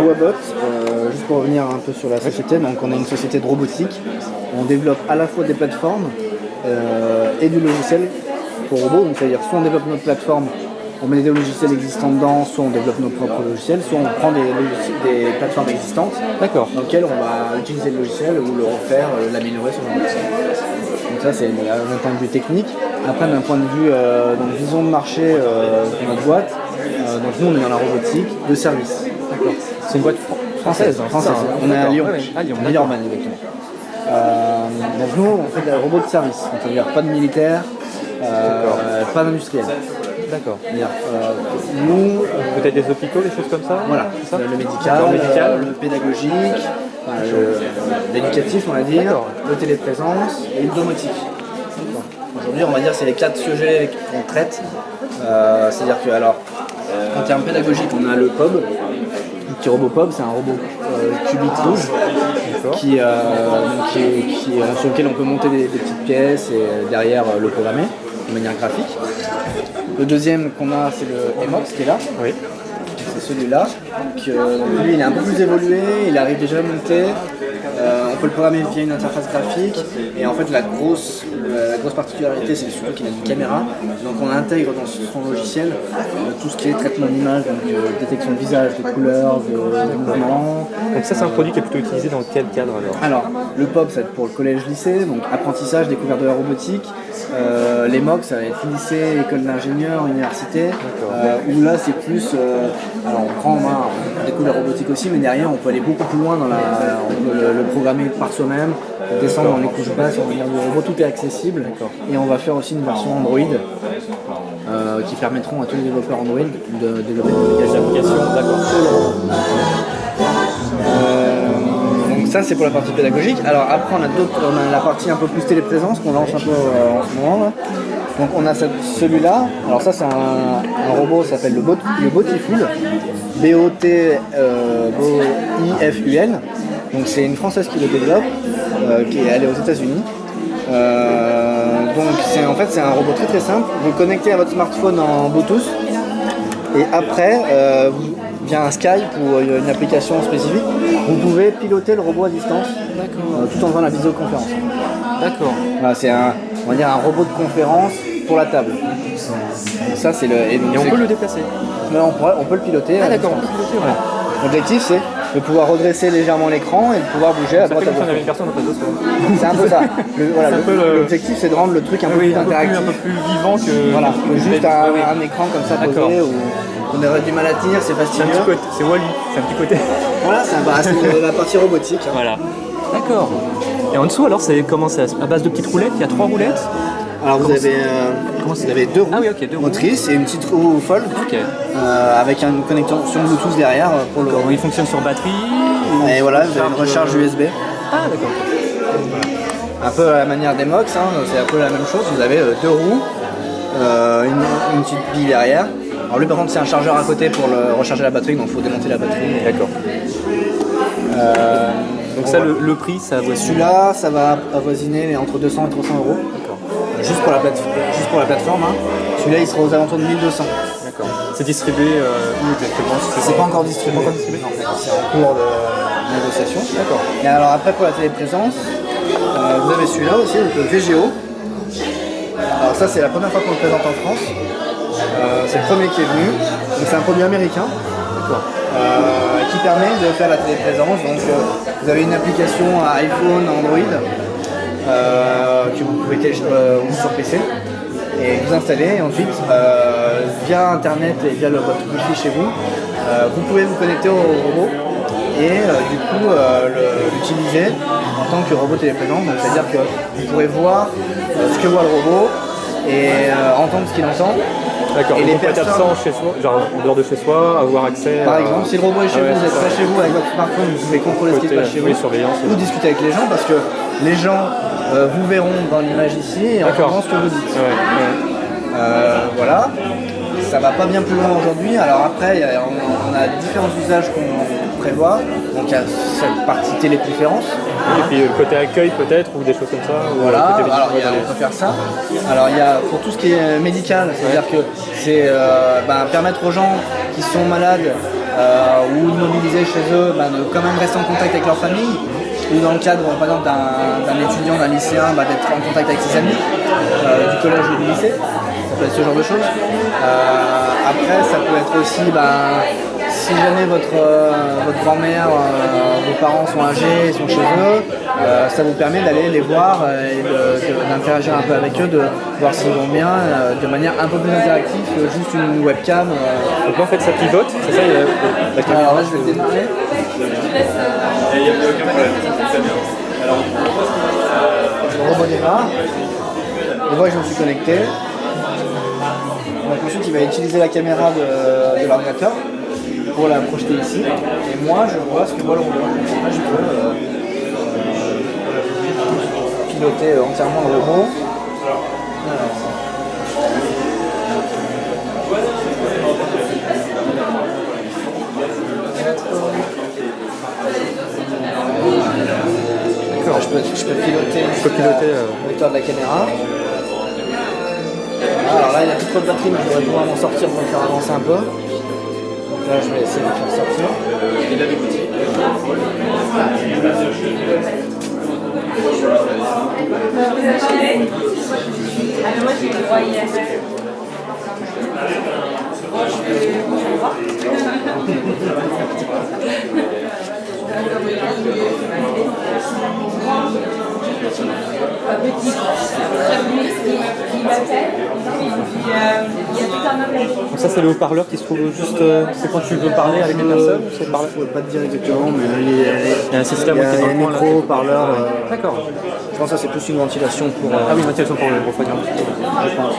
Wabot, juste pour revenir un peu sur la société, donc on est une société de robotique. On développe à la fois des plateformes et du logiciel pour robots. Donc c'est-à-dire soit on développe notre plateforme, on met des logiciels existants dedans, soit on développe nos propres logiciels, soit on prend des plateformes existantes dans lesquelles on va utiliser le logiciel ou le refaire, l'améliorer sur le logiciel. Donc ça c'est d'un point de vue technique. Après d'un point de vue donc vision de marché de notre boîte, donc nous on est dans la robotique de service. D'accord. C'est une boîte française. On est à Lyon, à Lyon. Villeurbanne exactement. Donc nous on fait des robots de service, donc c'est-à-dire pas de militaire, pas d'industriel. D'accord. Nous, peut-être des hôpitaux, des choses comme ça. Voilà, ça le médical, le pédagogique, l'éducatif on va dire, le téléprésence et le domotique. Aujourd'hui on va dire c'est les 4 sujets qu'on traite. C'est-à-dire que alors en termes pédagogiques on a le POB, le petit robot POB, c'est un robot cubique rouge sur lequel on peut monter des petites pièces et derrière le programmer de manière graphique. Le deuxième qu'on a c'est le Emox qui est là. Oui. C'est celui-là. Lui il est un peu plus évolué, il arrive déjà à monter. On peut le programmer via une interface graphique et en fait la grosse particularité c'est surtout qu'il a une caméra, donc on intègre dans son logiciel tout ce qui est traitement d'image, donc détection de visage, de couleurs, de mouvements. Donc ça c'est un produit qui est plutôt utilisé dans quel cadre alors le POP ça va être pour le collège-lycée, donc apprentissage, découverte de la robotique. Les MOOC ça va être lycée, école d'ingénieur, université, où là c'est plus alors on découvre la robotique aussi, mais derrière on peut aller beaucoup plus loin on peut le programmer par soi-même, descendre dans les couches basses, on va dire du robot, tout est accessible. Et on va faire aussi une version Android qui permettront à tous les développeurs Android de développer des applications. Donc ça c'est pour la partie pédagogique. Alors après on a la partie un peu plus téléprésence qu'on lance un peu en ce moment là. Donc on a celui-là, alors ça c'est un robot qui s'appelle le Botiful, B-O-T-I-F-U-L. Donc c'est une Française qui le développe, qui est allée aux États-Unis. Donc c'est un robot très très simple. Vous le connectez à votre smartphone en Bluetooth et après via un Skype ou une application spécifique, vous pouvez piloter le robot à distance tout en faisant la visioconférence. D'accord. Voilà, c'est on va dire un robot de conférence pour la table. Donc ça c'est et on peut le déplacer. On peut le piloter. Ah d'accord, on peut le piloter. Ouais. L'objectif c'est de pouvoir redresser légèrement l'écran et de pouvoir bouger à droite à gauche. On avait une personne en face de soi. C'est un peu ça. L'objectif c'est de rendre le truc un peu plus interactif. Un peu plus vivant que. Voilà, juste un écran comme ça posé où on aurait du mal à tenir, c'est fastidieux. C'est Wall-E, c'est un petit côté. Voilà, c'est la partie robotique. Voilà. D'accord. Et en dessous alors c'est comment c'est à base de petites roulettes, il y a 3 roulettes. Alors vous avez 2 roues motrices et une petite roue folle avec une connexion Bluetooth derrière pour le. Il fonctionne sur batterie. Et voilà, vous avez une recharge USB. Ah d'accord. Un peu à la manière des MOX, c'est un peu la même chose. Vous avez 2 roues, une petite bille derrière. Alors lui par contre c'est un chargeur à côté pour recharger la batterie, donc il faut démonter la batterie. D'accord. Donc ça le prix ça avoisine. Celui-là ça va avoisiner entre 200 et 300 euros. D'accord. Juste pour la plateforme. Celui-là il sera aux alentours de 1200. D'accord. C'est distribué où exactement? C'est pas encore distribué. Non, c'est en cours de négociation. D'accord. Et alors après pour la téléprésence, vous avez celui-là aussi, donc le VGO. Alors ça c'est la première fois qu'on le présente en France. C'est le premier qui est venu. Donc c'est un produit américain. D'accord. Qui permet de faire la téléprésence. Donc vous avez une application à iPhone, Android que vous pouvez télécharger ou sur PC et vous installez et ensuite via internet et via votre Wi-Fi chez vous, vous pouvez vous connecter au robot et du coup l'utiliser en tant que robot téléprésence. Donc c'est-à-dire que vous pourrez voir ce que voit le robot et entendre ce qu'il entend. D'accord, et les personnes absent chez soi, genre en dehors de chez soi, avoir accès par exemple, si le robot est chez vous, vous êtes pas chez vous avec votre smartphone, vous pouvez contrôler ce qui se passe chez vous, ou discuter avec les gens parce que les gens vous verront dans l'image ici et entendront ce que vous dites. Voilà, ça va pas bien plus loin aujourd'hui. Alors après, on a différents usages qu'on prévoit. Donc il y a cette partie téléconférence. Et puis le côté accueil peut-être, ou des choses comme ça. Voilà, alors on peut faire ça. Alors il y a pour tout ce qui est médical, c'est-à-dire que c'est permettre aux gens qui sont malades ou immobilisés chez eux, de quand même rester en contact avec leur famille, ou dans le cadre par exemple d'un étudiant, d'un lycéen, d'être en contact avec ses amis, du collège ou du lycée, ça peut être ce genre de choses. Après ça peut être aussi si jamais votre grand-mère, vos parents sont âgés, sont chez eux, ça vous permet d'aller les voir et d'interagir un peu avec eux, de voir s'ils vont bien, de manière un peu plus interactive que juste une webcam. Donc là en fait ça pivote, c'est ça la caméra. Alors là je vais le démarrer. Le robot démarre. On voit que je me suis connecté. Donc ensuite il va utiliser la caméra de l'ordinateur pour la projeter ici, et moi je vois ce que voit le robot. Là je peux piloter entièrement le robot. D'accord, je peux piloter le moteur de la caméra. Alors là il a plus trop de batterie, mais je devrais pouvoir m'en sortir pour le faire avancer un peu. Là, je vais essayer de le faire sortir. Donc ça c'est le haut-parleur qui se trouve juste, c'est quand tu veux parler avec les personnes ou c'est par là? Je ne peux pas te dire exactement, mais Il y a un système qui est dans le coin là. micro, parleur. D'accord. Je pense que ça c'est plus une ventilation pour. Ah oui, ventilation pour le refroidir. Je pense.